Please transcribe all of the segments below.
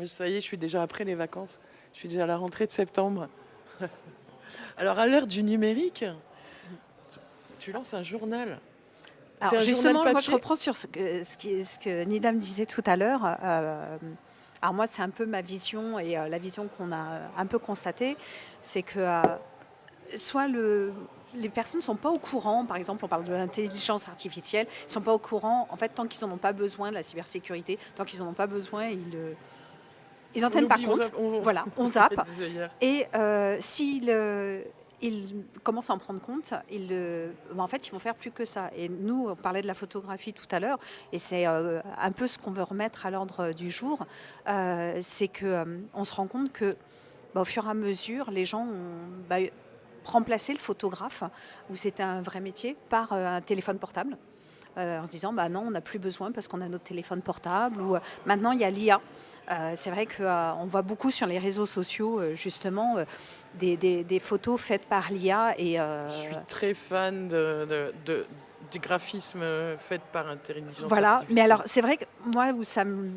ça y est, je suis déjà après les vacances. Je suis déjà à la rentrée de septembre. Alors, à l'heure du numérique, tu lances un journal. C'est Alors un journal justement, moi je papier? reprends sur ce que Nidam disait tout à l'heure. Alors moi, c'est un peu ma vision et la vision qu'on a un peu constatée, c'est que soit les personnes ne sont pas au courant, par exemple, on parle de l'intelligence artificielle, ils ne sont pas au courant, en fait, tant qu'ils n'en ont pas besoin de la cybersécurité, tant qu'ils n'en ont pas besoin, ils n'en On tiennent pas oublie, compte. Voilà, on je le zappe. disais hier. Et s'ils ils commencent à en prendre compte, en fait, ils vont faire plus que ça. Et nous, on parlait de la photographie tout à l'heure, et c'est un peu ce qu'on veut remettre à l'ordre du jour, c'est que on se rend compte que, au fur et à mesure, les gens ont remplacé le photographe, où c'était un vrai métier, par un téléphone portable. En se disant bah non, on n'a plus besoin parce qu'on a notre téléphone portable, ou maintenant il y a l'IA. C'est vrai qu'on voit beaucoup sur les réseaux sociaux justement des photos faites par l'IA et Je suis très fan du graphisme fait par intelligence voilà. Mais artificielle. alors c'est vrai que moi où ça me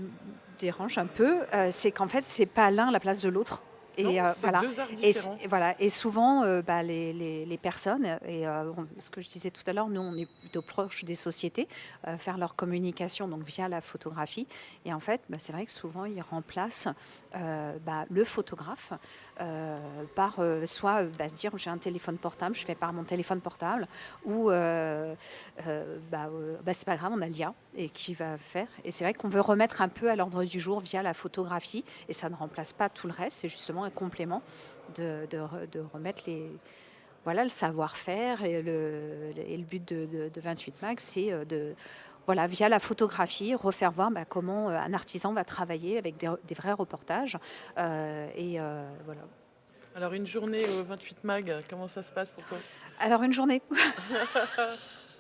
dérange un peu, c'est qu'en fait c'est pas l'un à la place de l'autre. Non, Et c'est voilà. deux arts Et, différents. voilà. Et souvent, les personnes, et ce que je disais tout à l'heure, nous, on est plutôt proche des sociétés, faire leur communication donc via la photographie. Et en fait, c'est vrai que souvent, ils remplacent le photographe par soit se dire j'ai un téléphone portable, je fais par mon téléphone portable, ou c'est pas grave, on a l'IA et qui va faire. Et c'est vrai qu'on veut remettre un peu à l'ordre du jour via la photographie, et ça ne remplace pas tout le reste, c'est justement un complément de remettre le savoir-faire. Et le but de 28 Mag, c'est via la photographie, refaire voir comment un artisan va travailler avec des vrais reportages. Voilà. Alors, une journée au 28 Mag, comment ça se passe pour toi? Alors, une journée.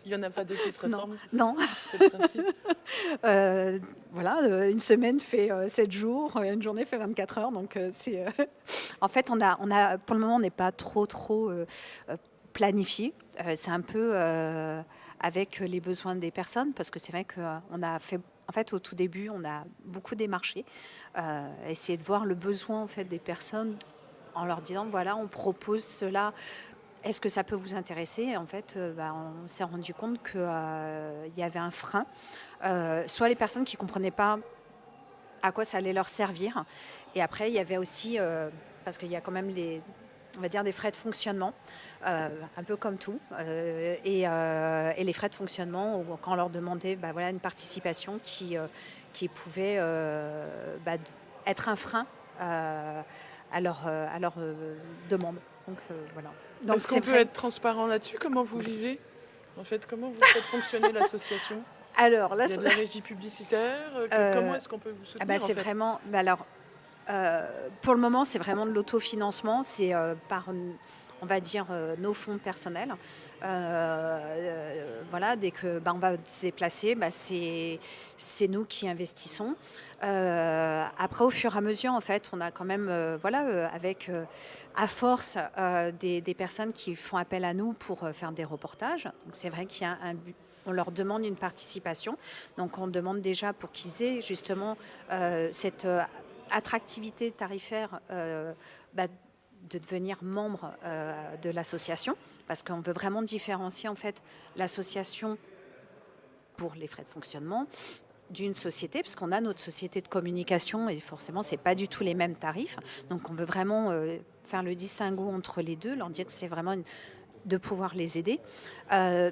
Il n'y en a pas deux qui se Non, ressemblent? non. C'est le principe. Une semaine fait 7 jours, une journée fait 24 heures. Donc, en fait, pour le moment, on n'est pas trop planifié. C'est un peu avec les besoins des personnes, parce que c'est vrai qu'on a fait. En fait, au tout début, on a beaucoup démarché, essayer de voir le besoin en fait des personnes en leur disant voilà, on propose cela. Est-ce que ça peut vous intéresser? Et en fait, on s'est rendu compte qu'il y avait un frein. Soit les personnes qui ne comprenaient pas à quoi ça allait leur servir. Et après, il y avait aussi, parce qu'il y a quand même on va dire des frais de fonctionnement, un peu comme tout. Et les frais de fonctionnement, quand on leur demandait une participation qui pouvait être un frein à leur demande. Donc voilà. Donc Est-ce qu'on c'est peut vrai. être transparent là-dessus? Comment vous vivez? En fait, comment vous faites fonctionner l'association? Alors là, Il y a de la régie publicitaire. Comment est-ce qu'on peut vous soutenir en c'est fait? vraiment. Pour le moment, c'est vraiment de l'autofinancement. C'est par, on va dire, nos fonds personnels. Dès que on va se déplacer, c'est nous qui investissons. Après, au fur et à mesure, en fait, on a quand même, avec à force des personnes qui font appel à nous pour faire des reportages. Donc, c'est vrai qu'il y a un but. On leur demande une participation. Donc, on demande déjà pour qu'ils aient justement cette attractivité tarifaire de devenir membre de l'association, parce qu'on veut vraiment différencier en fait l'association pour les frais de fonctionnement d'une société, parce qu'on a notre société de communication et forcément c'est pas du tout les mêmes tarifs. Donc on veut vraiment faire le distinguo entre les deux, leur dire que c'est vraiment de pouvoir les aider.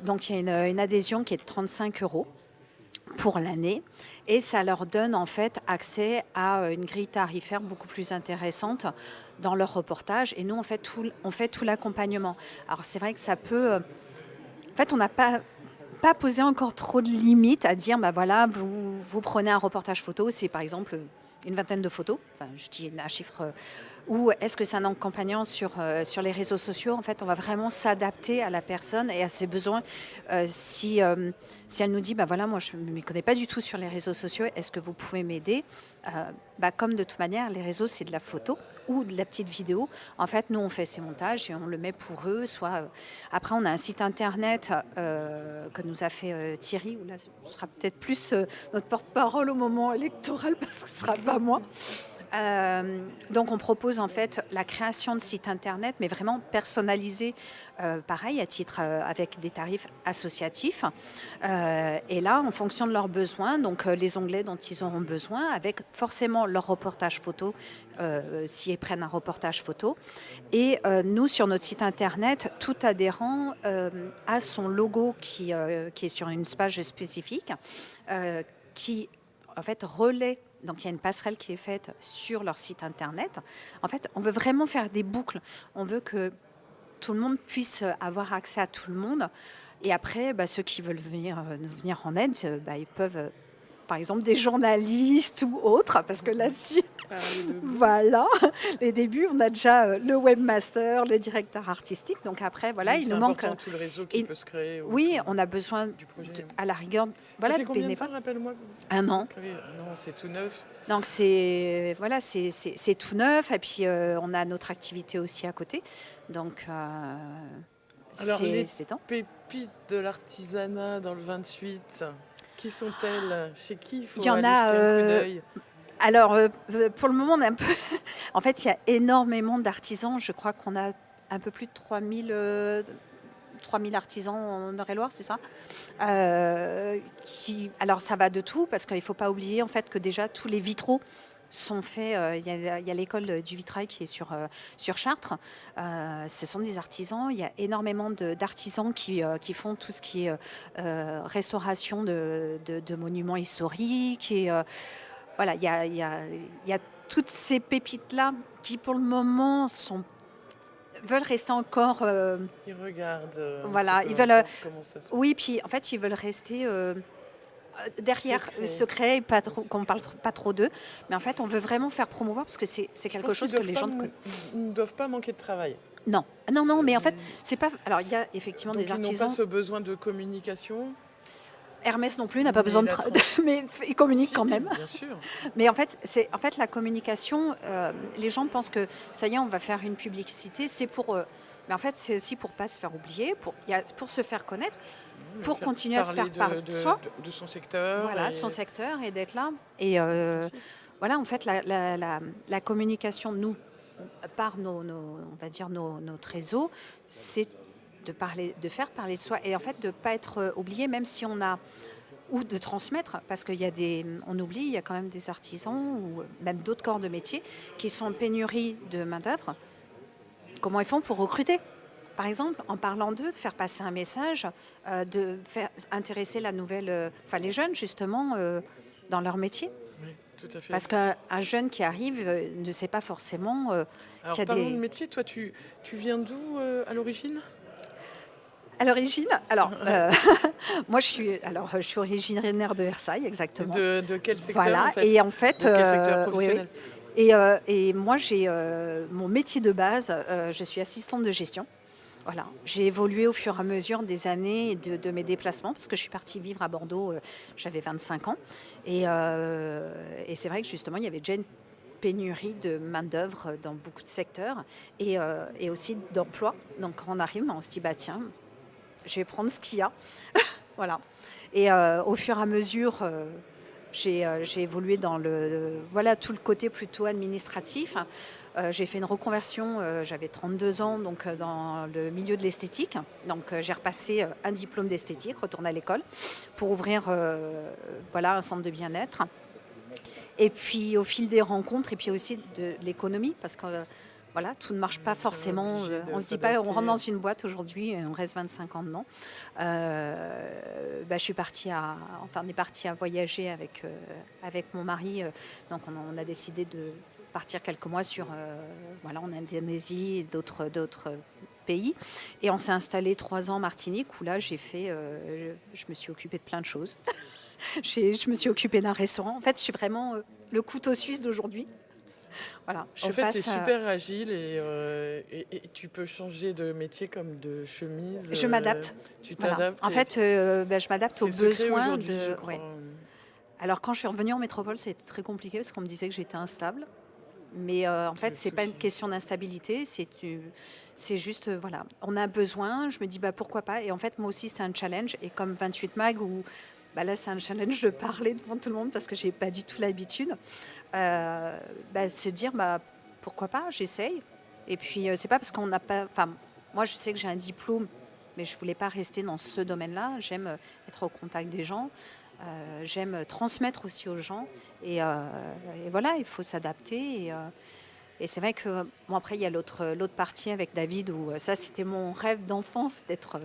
Donc il y a une adhésion qui est de 35 € pour l'année, et ça leur donne en fait accès à une grille tarifaire beaucoup plus intéressante dans leur reportage. Et nous on fait tout l'accompagnement. Alors c'est vrai que ça peut, en fait on n'a pas posé encore trop de limites à dire vous prenez un reportage photo, c'est par exemple une vingtaine de photos, enfin je dis un chiffre, ou est-ce que c'est un accompagnant sur les réseaux sociaux. En fait, on va vraiment s'adapter à la personne et à ses besoins. Si elle nous dit, moi je ne m'y connais pas du tout sur les réseaux sociaux, est-ce que vous pouvez m'aider? Comme de toute manière, les réseaux, c'est de la photo ou de la petite vidéo. En fait, nous, on fait ces montages et on le met pour eux. Après, on a un site internet que nous a fait Thierry, où là, ce sera peut-être plus notre porte-parole au moment électoral, parce que ce ne sera pas moi. Donc on propose en fait la création de sites internet, mais vraiment personnalisés, pareil, à titre avec des tarifs associatifs. Et là, en fonction de leurs besoins, donc les onglets dont ils auront besoin, avec forcément leur reportage photo, s'ils prennent un reportage photo. Et nous, sur notre site internet, tout adhérent a son logo qui est sur une page spécifique, qui en fait relaie. Donc il y a une passerelle qui est faite sur leur site internet. En fait, on veut vraiment faire des boucles. On veut que tout le monde puisse avoir accès à tout le monde. Et après, ceux qui veulent nous venir en aide, ils peuvent, par exemple, des journalistes ou autres, parce que là-dessus, voilà, les débuts, on a déjà le webmaster, le directeur artistique. Donc après, voilà, Oui, il nous manque tout le réseau qui peut se créer. Oui, on a besoin, du projet. à la rigueur, Ça fait combien de temps, rappelle-moi? 1 an. Non, c'est tout neuf. Donc c'est tout neuf. Et puis on a notre activité aussi à côté. Donc alors les c'est temps. pépites de l'artisanat dans le 28, qui sont-elles? Chez qui il faut Il y en aller a, jeter un coup d'œil? Alors pour le moment on a un peu en fait il y a énormément d'artisans. Je crois qu'on a un peu plus de 3000 artisans en Eure-et-Loire, c'est ça, alors ça va de tout, parce qu'il ne faut pas oublier en fait que déjà tous les vitraux sont faits. Il y a l'école du vitrail qui est sur Chartres. Ce sont des artisans. Il y a énormément d'artisans qui font tout ce qui est restauration de monuments historiques. Et voilà, il y a toutes ces pépites-là qui pour le moment veulent rester encore. Ils regardent. Voilà, ils veulent. Comment ça se... Oui, puis en fait, ils veulent rester derrière, secret, et pas trop, qu'on parle pas trop d'eux. Mais en fait, on veut vraiment faire promouvoir, parce que c'est quelque chose que les gens ne doivent pas manquer de travail. Non, mais en fait, c'est pas. Alors, il y a effectivement des artisans. Ils n'ont pas ce besoin de communication. Hermès non plus n'a pas besoin mais il communique quand même. Bien sûr. Mais en fait, la communication. Les gens pensent que ça y est, on va faire une publicité. C'est pour. Mais en fait, c'est aussi pour pas se faire oublier, pour se faire connaître, pour continuer à se faire parler de soi, de son secteur. Voilà, son secteur, et d'être là. Et voilà, en fait, la communication, nous, par on va dire notre réseau, c'est de faire parler de soi, et en fait de ne pas être oublié, même si on a, ou de transmettre, parce qu'il y a on oublie, il y a quand même des artisans ou même d'autres corps de métier qui sont en pénurie de main-d'œuvre. Comment ils font pour recruter? Par exemple, en parlant d'eux, de faire passer un message, de faire intéresser les jeunes justement dans leur métier. Oui, tout à fait. Parce qu'un jeune qui arrive ne sait pas forcément. Alors, parlons de métier. Toi, tu viens d'où à l'origine? À l'origine, alors moi je suis originaire de Versailles, exactement. De quel secteur? Voilà, en fait et en fait, de quel secteur professionnel? Oui. Et moi j'ai mon métier de base, je suis assistante de gestion. Voilà, j'ai évolué au fur et à mesure des années de mes déplacements, parce que je suis partie vivre à Bordeaux, j'avais 25 ans, et c'est vrai que justement il y avait déjà une pénurie de main-d'œuvre dans beaucoup de secteurs, et aussi d'emploi. Donc quand on arrive, on se dit tiens, je vais prendre ce qu'il y a. Voilà. Et au fur et à mesure, j'ai évolué dans tout le côté plutôt administratif. J'ai fait une reconversion, j'avais 32 ans, donc dans le milieu de l'esthétique. Donc j'ai repassé un diplôme d'esthétique, retourné à l'école, pour ouvrir un centre de bien-être. Et puis au fil des rencontres, et puis aussi de l'économie, parce que tout ne marche pas forcément. On ne se dit pas, on rentre dans une boîte aujourd'hui, on reste 25 ans dedans. Je suis partie on est parti à voyager avec mon mari. Donc on a décidé de partir quelques mois en Indonésie et d'autres pays. Et on s'est installé 3 ans en Martinique, où là je me suis occupée de plein de choses. Je me suis occupée d'un restaurant. En fait, je suis vraiment le couteau suisse d'aujourd'hui. Voilà, en fait, tu es super agile, et tu peux changer de métier comme de chemise. Je m'adapte. Tu t'adaptes. En fait, je m'adapte aux besoins de. Ouais. Alors, quand je suis revenue en métropole, c'était très compliqué, parce qu'on me disait que j'étais instable. Mais en fait, c'est pas une question d'instabilité, c'est juste, on a besoin. Je me dis, pourquoi pas. Et en fait, moi aussi, c'est un challenge. Et comme 28 Mag, où là, c'est un challenge de parler devant tout le monde parce que j'ai pas du tout l'habitude. Se dire, pourquoi pas, j'essaye. Et puis, c'est pas parce qu'on n'a pas... Enfin, moi, je sais que j'ai un diplôme, mais je voulais pas rester dans ce domaine-là. J'aime être au contact des gens. J'aime transmettre aussi aux gens. Et voilà, il faut s'adapter. Et c'est vrai que, bon, après, il y a l'autre partie avec David où ça, c'était mon rêve d'enfance d'être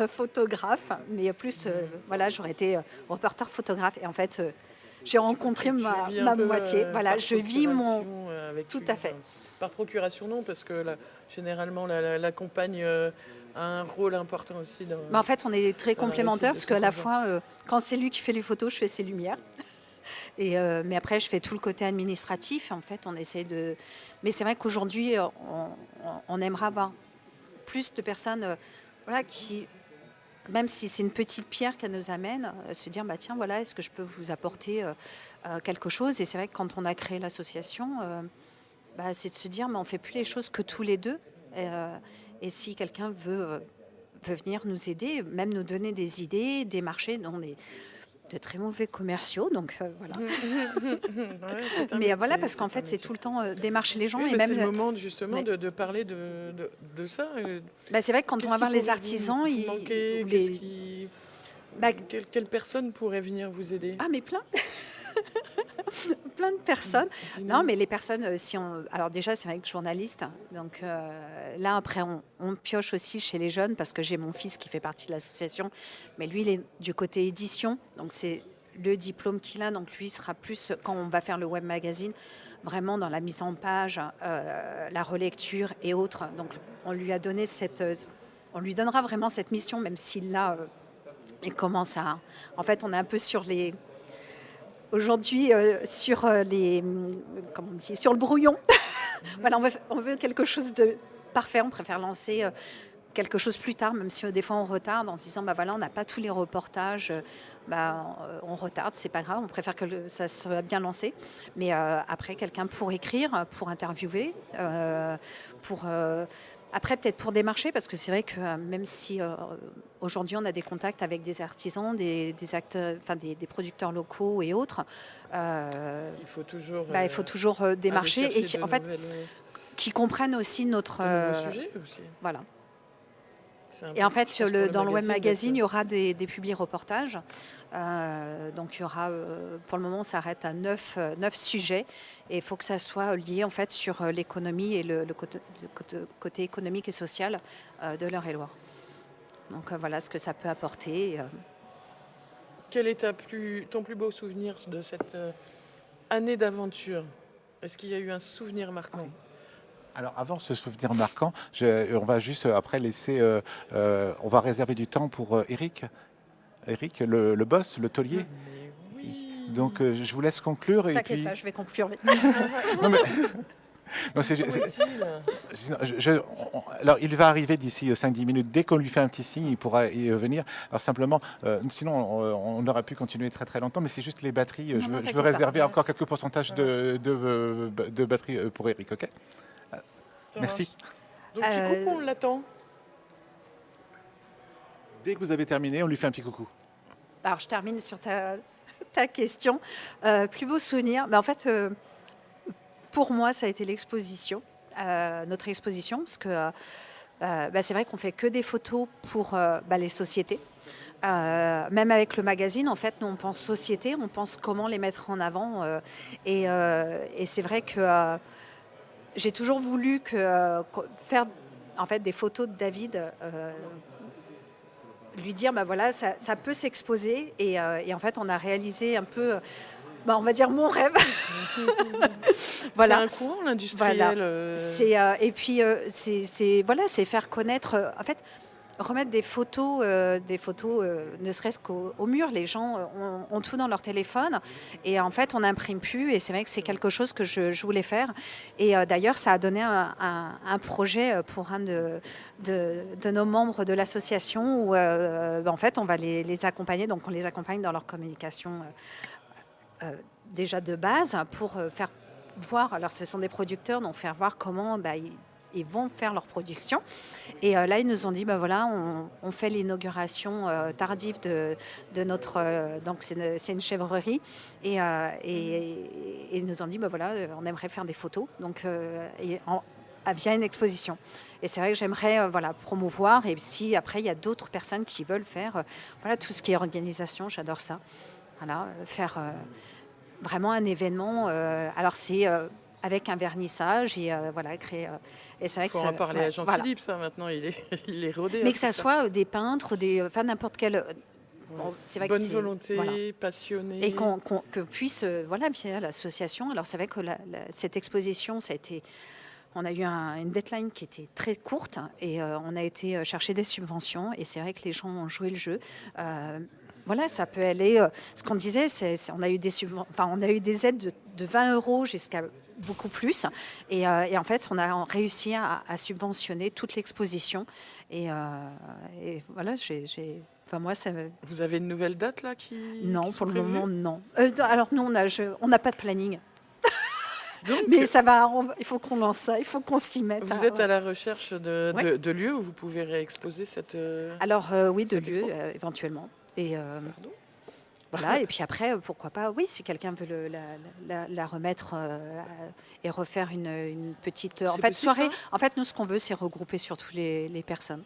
photographe. Mais plus, voilà, j'aurais été reporter photographe. Et en fait, j'ai rencontré Tu ma, vis un ma peu moitié. Voilà, par je vis mon... procuration avec Tout lui. à fait. Enfin, par procuration, non, parce que généralement, la compagne a un rôle important aussi En fait, on est très dans la complémentaires réussite parce de son qu'à la conjoint. fois, quand c'est lui qui fait les photos, je fais ses lumières. Mais après, je fais tout le côté administratif. En fait, on essaie de... Mais c'est vrai qu'aujourd'hui, on aimerait avoir plus de personnes voilà, qui, même si c'est une petite pierre qu'elle nous amène, se dire, tiens, voilà, est-ce que je peux vous apporter quelque chose? Et c'est vrai que quand on a créé l'association, c'est de se dire, mais on ne fait plus les choses que tous les deux. Et si quelqu'un veut venir nous aider, même nous donner des idées, des marchés, on est de très mauvais commerciaux, donc voilà. Ouais, c'est un Mais voilà, métier, parce qu'en c'est un fait, c'est métier. tout le temps démarcher les gens. Oui, Et c'est même, le moment justement ouais. de parler de ça. C'est vrai que quand on Qu'est-ce va qui voir les pourrait artisans, vous manquer? ou Qu'est-ce les... qui... Bah, Quelle personne pourrait venir vous aider? mais plein, plein de personnes. Non, Dis-nous. mais les personnes, alors déjà, c'est vrai que journaliste. Donc là, après, on pioche aussi chez les jeunes parce que j'ai mon fils qui fait partie de l'association. Mais lui, il est du côté édition. Donc c'est le diplôme qu'il a. Donc lui, il sera plus, quand on va faire le web magazine, vraiment dans la mise en page, la relecture et autres. Donc on lui a donné on lui donnera vraiment cette mission, même s'il l'a... il commence à... En fait, on est un peu sur les... Aujourd'hui, sur les... Comment on dit? Sur le brouillon. Voilà, on veut quelque chose de parfait. On préfère lancer quelque chose plus tard, même si des fois on retarde en se disant, voilà, on n'a pas tous les reportages, on retarde, c'est pas grave, on préfère que ça soit bien lancé. Mais après, quelqu'un pour écrire, pour interviewer, pour... après, peut-être pour démarcher, parce que c'est vrai que même si aujourd'hui on a des contacts avec des artisans, des acteurs, enfin des producteurs locaux et autres, Il faut toujours, il faut toujours aller démarcher et chercher en fait qui comprennent aussi notre... de nouveaux sujets aussi. Voilà. C'est Et en important, fait, je pense, pour dans le web magazine, il y d'être- aura des publi-reportages. Donc, il y aura, pour le moment, on s'arrête à 9 sujets. Et il faut que ça soit lié, en fait, sur l'économie et le côté économique et social de l'Eure-et-Loir. Donc, voilà ce que ça peut apporter. Quel est ton plus beau souvenir de cette année d'aventure? Est-ce qu'il y a eu un souvenir marquant? Alors avant ce souvenir marquant, on va juste après laisser, on va réserver du temps pour Eric. Eric, le boss, le taulier. Mais oui. Donc je vous laisse conclure et T'inquiète puis. pas, je vais conclure vite. Non, mais- non, Où est-il? alors il va arriver d'ici 5-10 minutes. Dès qu'on lui fait un petit signe, il pourra y venir. Alors simplement, sinon on aurait pu continuer très très longtemps, mais c'est juste les batteries. Non, je veux t'inquiète pas. réserver encore quelques pourcentages de batteries pour Eric, ok? Ça Merci. marche. Donc tu coupes ou on l'attend? Dès que vous avez terminé, on lui fait un petit coucou. Alors, je termine sur ta question. Plus beau souvenir, en fait, pour moi, ça a été l'exposition, notre exposition, parce que c'est vrai qu'on fait que des photos pour les sociétés. Même avec le magazine, en fait, nous, on pense société, on pense comment les mettre en avant. Et c'est vrai que j'ai toujours voulu faire en fait, des photos de David, lui dire, voilà, ça peut s'exposer. Et en fait, on a réalisé un peu, on va dire, mon rêve. Voilà. C'est un courant, l'industriel. Voilà. Et puis, c'est faire connaître, en fait, remettre des photos, ne serait-ce qu'au mur. Les gens ont tout dans leur téléphone et en fait, on n'imprime plus. Et c'est vrai que c'est quelque chose que je voulais faire. Et d'ailleurs, ça a donné un projet pour un de nos membres de l'association où, en fait, on va les accompagner. Donc, on les accompagne dans leur communication déjà de base pour faire voir. Alors, ce sont des producteurs, donc faire voir comment ils et vont faire leur production. Et là, ils nous ont dit, bah voilà, on fait l'inauguration tardive de notre... donc, c'est une chèvrerie. Et ils nous ont dit, bah voilà, on aimerait faire des photos donc, via une exposition. Et c'est vrai que j'aimerais voilà, promouvoir. Et si après, il y a d'autres personnes qui veulent faire voilà, tout ce qui est organisation, j'adore ça. Voilà, faire vraiment un événement. Alors, c'est... avec un vernissage et voilà, créer. Et c'est vrai Il faut en parler à Jean-Philippe, ça, maintenant, il est rodé. Mais que ça soit des peintres, enfin n'importe quel. Bon, c'est vrai bonne volonté, voilà. Passionné. Et que puisse, voilà, via l'association. Alors, c'est vrai que cette exposition, ça a été. On a eu une deadline qui était très courte et on a été chercher des subventions. Et c'est vrai que les gens ont joué le jeu. Voilà, ça peut aller. Ce qu'on disait, on a eu des aides de 20 € jusqu'à beaucoup plus. Et en fait, on a réussi à subventionner toute l'exposition. Et voilà, enfin, moi, ça... Vous avez une nouvelle date là Non, qui pour le prévues? moment, non. Alors, nous, on n'a pas de planning. Donc, mais ça va, il faut qu'on lance ça, il faut qu'on s'y mette. Vous êtes à la recherche de lieux où vous pouvez réexposer cette... Alors, oui, de lieux, éventuellement. Et, voilà, et puis après, pourquoi pas, oui, si quelqu'un veut la remettre et refaire une petite soirée. En fait, nous, ce qu'on veut, c'est regrouper surtout les personnes.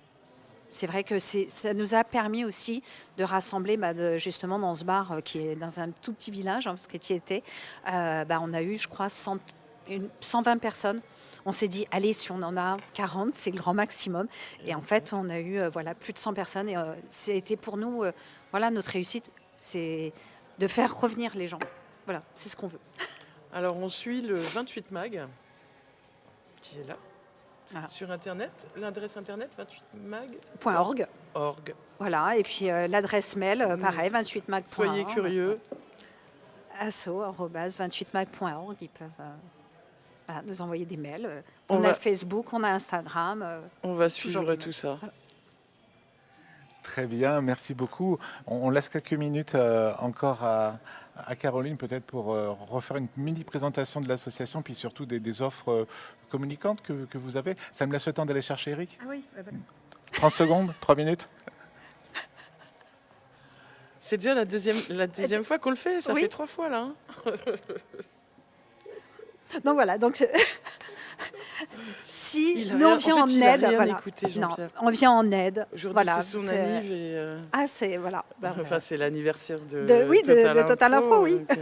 C'est vrai que ça nous a permis aussi de rassembler justement dans ce bar qui est dans un tout petit village, parce que tu y étais. On a eu, je crois, 120 personnes. On s'est dit, allez, si on en a 40, c'est le grand maximum. Et en fait, on a eu voilà, plus de 100 personnes. Et c'était pour nous, voilà, notre réussite, c'est de faire revenir les gens. Voilà, c'est ce qu'on veut. Alors, on suit le 28 Mag, qui est là. Voilà. Sur Internet, l'adresse Internet 28mag.org. Voilà, et puis l'adresse mail, pareil, 28mag.org. Soyez curieux. asso@28mag.org, ils peuvent nous envoyer des mails. On a Facebook, on a Instagram. On va suivre tout ça. Voilà. Très bien, merci beaucoup. On laisse quelques minutes encore à Caroline peut-être pour refaire une mini présentation de l'association, puis surtout des offres communicantes que vous avez. Ça me laisse le temps d'aller chercher Eric. Ah oui. 30 secondes, 3 minutes. C'est déjà la deuxième fois qu'on le fait, ça fait 3 fois là. Hein. Donc voilà, donc si nous on vient en aide, voilà. Écouté, non, on vient en aide. Aujourd'hui, voilà, c'est son anniversaire. c'est voilà. C'est l'anniversaire de Total Impro, oui. Donc,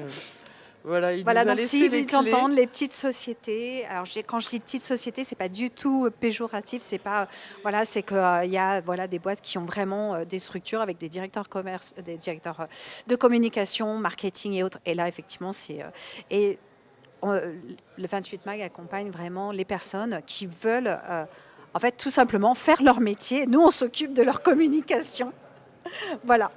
voilà, il voilà, nous a donc laissé si les ils clés. entendent les petites sociétés, alors quand je dis petites sociétés, c'est pas du tout péjoratif, c'est pas voilà, c'est que il y a voilà des boîtes qui ont vraiment des structures avec des directeurs commerce, des directeurs de communication, marketing et autres. Et là, effectivement, c'est le 28 Mag accompagne vraiment les personnes qui veulent, en fait, tout simplement faire leur métier. Nous, on s'occupe de leur communication. Voilà.